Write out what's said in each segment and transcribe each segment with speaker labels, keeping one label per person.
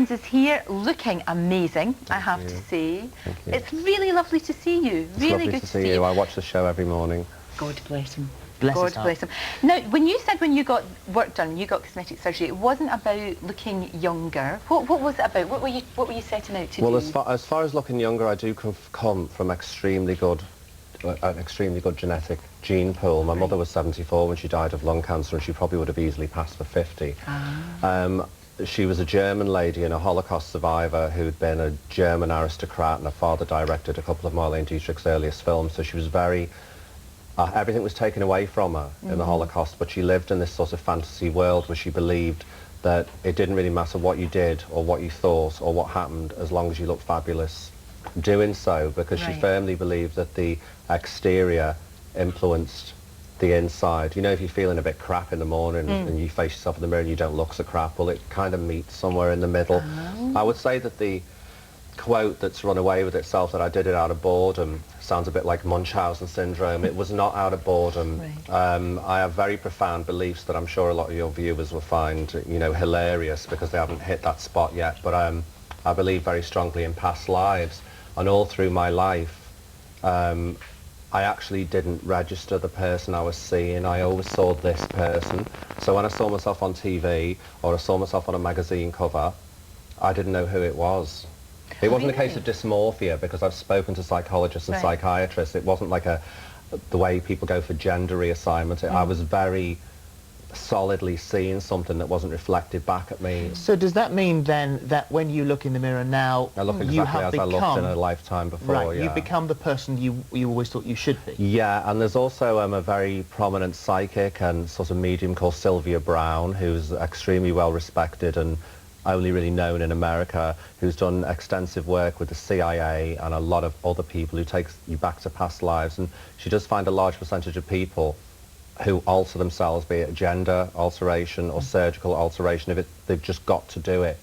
Speaker 1: Burns is here, looking amazing, I have to say.
Speaker 2: Thank you.
Speaker 1: It's really lovely to see you.
Speaker 2: It's
Speaker 1: really
Speaker 2: lovely
Speaker 1: good
Speaker 2: to see you. I watch the show every morning.
Speaker 1: God bless him.
Speaker 3: Bless
Speaker 1: God
Speaker 3: his heart.
Speaker 1: bless him. Now, when you said when you got work done, you got cosmetic surgery, it wasn't about looking younger. What was it about? What were you setting out to do?
Speaker 2: Well, as far as looking younger, I do come from an extremely good genetic gene pool. My mother was 74 when she died of lung cancer, and she probably would have easily passed for 50. She was a German lady and a Holocaust survivor who'd been a German aristocrat, and her father directed a couple of Marlene Dietrich's earliest films, so she was very... everything was taken away from her in the Holocaust, but she lived in this sort of fantasy world where she believed that it didn't really matter what you did or what you thought or what happened as long as you looked fabulous doing so, because she firmly believed that the exterior influenced the inside. You know, if you're feeling a bit crap in the morning and you face yourself in the mirror and you don't look so crap, well, it kind of meets somewhere in the middle. I would say that the quote that's run away with itself, that I did it out of boredom, sounds a bit like Munchausen syndrome. It was not out of boredom. I have very profound beliefs that I'm sure a lot of your viewers will find, you know, hilarious because they haven't hit that spot yet, but I believe very strongly in past lives, and all through my life I actually didn't register the person I was seeing. I always saw this person. So when I saw myself on TV or I saw myself on a magazine cover, I didn't know who it was. It wasn't a case of dysmorphia, because I've spoken to psychologists and psychiatrists. It wasn't like the way people go for gender reassignment. I was very solidly seeing something that wasn't reflected back at me.
Speaker 3: So does that mean then that when you look in the mirror now,
Speaker 2: I look exactly
Speaker 3: you have
Speaker 2: as
Speaker 3: become,
Speaker 2: I looked in a lifetime before?
Speaker 3: Right, you've become the person you always thought you should be.
Speaker 2: Yeah, and there's also a very prominent psychic and sort of medium called Sylvia Brown, who's extremely well respected and only really known in America, who's done extensive work with the CIA and a lot of other people, who takes you back to past lives, and she does find a large percentage of people who alter themselves, be it gender alteration or surgical alteration. They've just got to do it.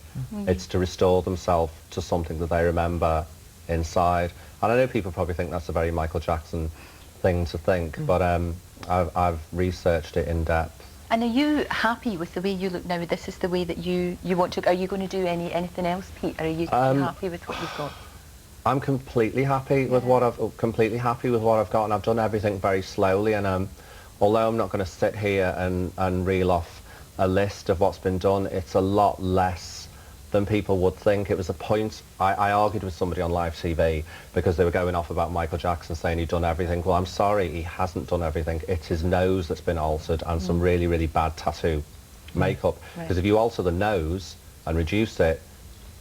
Speaker 2: It's to restore themselves to something that they remember inside. And I know people probably think that's a very Michael Jackson thing to think, but I've researched it in depth.
Speaker 1: And are you happy with the way you look now? This is the way that you want to... Are you going to do anything else, Pete? Or are you happy with what you've got?
Speaker 2: I'm completely happy with what I've got, and I've done everything very slowly. And although I'm not going to sit here and reel off a list of what's been done, it's a lot less than people would think. It was a point, I argued with somebody on live TV because they were going off about Michael Jackson saying he'd done everything. Well, I'm sorry, he hasn't done everything. It's his nose that's been altered and some really, really bad tattoo makeup. Because if you alter the nose and reduce it,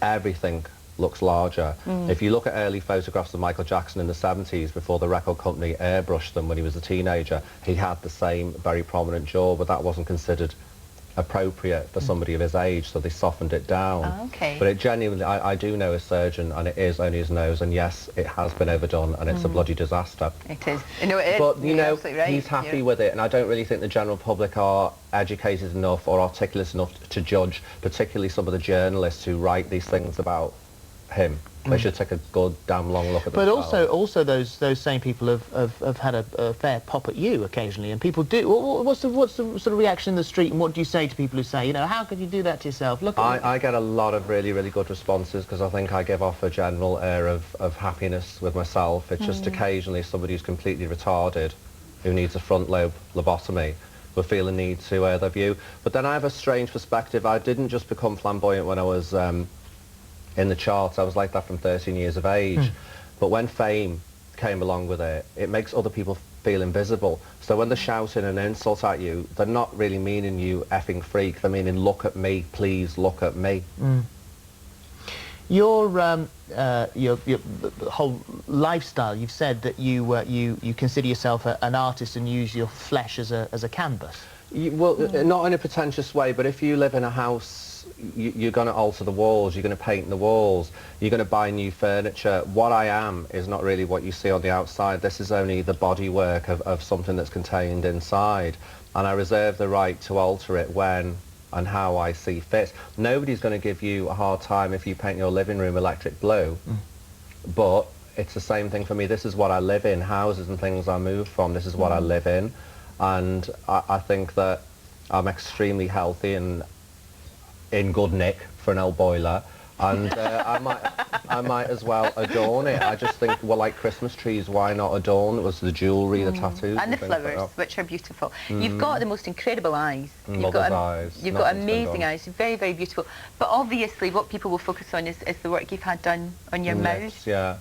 Speaker 2: everything looks larger. If you look at early photographs of Michael Jackson in the 70s, before the record company airbrushed them when he was a teenager, he had the same very prominent jaw, but that wasn't considered appropriate for somebody of his age, so they softened it down. But it genuinely, I do know a surgeon, and it is only his nose, and yes, it has been overdone, and it's a bloody disaster.
Speaker 1: It is. No, it is.
Speaker 2: But, you know, he's happy with it, and I don't really think the general public are educated enough or articulate enough to judge, particularly some of the journalists who write these things about him. They should take a good damn long look at themselves.
Speaker 3: But also those same people have had a fair pop at you occasionally, and people do. What's the sort of reaction in the street, and what do you say to people who say, you know, how could you do that to yourself? Look at
Speaker 2: I get a lot of really, really good responses, because I think I give off a general air of happiness with myself. It's just occasionally somebody who's completely retarded, who needs a front lobe lobotomy, will feel a need to air their view. But then I have a strange perspective. I didn't just become flamboyant when I was in the charts. I was like that from 13 years of age. But when fame came along with it, it makes other people feel invisible. So when they're shouting an insult at you, they're not really meaning you effing freak. They're meaning, look at me, please look at me.
Speaker 3: Your whole lifestyle, you've said that you consider yourself an artist and use your flesh as a canvas.
Speaker 2: Well, not in a pretentious way, but if you live in a house, you're going to alter the walls, you're going to paint the walls, you're going to buy new furniture. What I am is not really what you see on the outside. This is only the bodywork of something that's contained inside, and I reserve the right to alter it when and how I see fit. Nobody's going to give you a hard time if you paint your living room electric blue, but it's the same thing for me. This is what I live in. Houses and things I move from, this is what I live in, and I think that I'm extremely healthy and in good nick for an old boiler. And I might as well adorn it. I just think, well, like Christmas trees, why not adorn? It was the jewellery, the tattoos.
Speaker 1: And the
Speaker 2: things like
Speaker 1: flowers,
Speaker 2: that.
Speaker 1: which are beautiful. You've got the most incredible eyes. You've
Speaker 2: Mother's
Speaker 1: got
Speaker 2: eyes,
Speaker 1: You've got
Speaker 2: nothing to be
Speaker 1: amazing
Speaker 2: done.
Speaker 1: eyes, very, very beautiful. But obviously what people will focus on is the work you've had done on your mouth.
Speaker 2: Lips, yeah.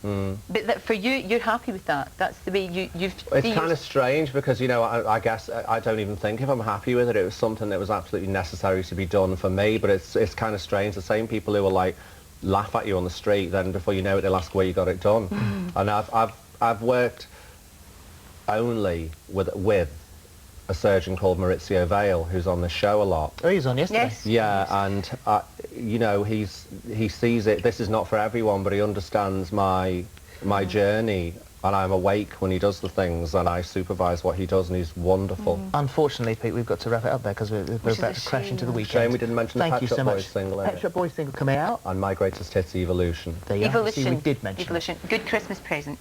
Speaker 1: But that for you, you're happy with that. That's the way you've...
Speaker 2: It's kind of strange because, you know, I guess I don't even think if I'm happy with it. It was something that was absolutely necessary to be done for me, but it's kind of strange. The same people who are like, laugh at you on the street, then before you know it, they'll ask where you got it done. And I've worked only with a surgeon called Maurizio Vale, who's on the show a lot.
Speaker 3: Oh, he was on yesterday.
Speaker 1: Yes.
Speaker 2: Yeah, and you know, he sees it. This is not for everyone, but he understands my journey, and I'm awake when he does the things, and I supervise what he does, and he's wonderful.
Speaker 3: Unfortunately, Pete, we've got to wrap it up there because we're
Speaker 1: is
Speaker 3: about
Speaker 1: a
Speaker 3: to crash into the
Speaker 1: shame.
Speaker 3: weekend.
Speaker 2: Shame we didn't mention the
Speaker 3: Thank
Speaker 2: Pet
Speaker 3: you
Speaker 2: Shop
Speaker 3: so
Speaker 2: Boys
Speaker 3: much.
Speaker 2: single,
Speaker 3: Pet Shop Boys single coming out.
Speaker 2: and My Greatest Hits Evolution.
Speaker 3: There you are. See,
Speaker 1: Evolution.
Speaker 3: we did mention it.
Speaker 1: Evolution. Good Christmas present.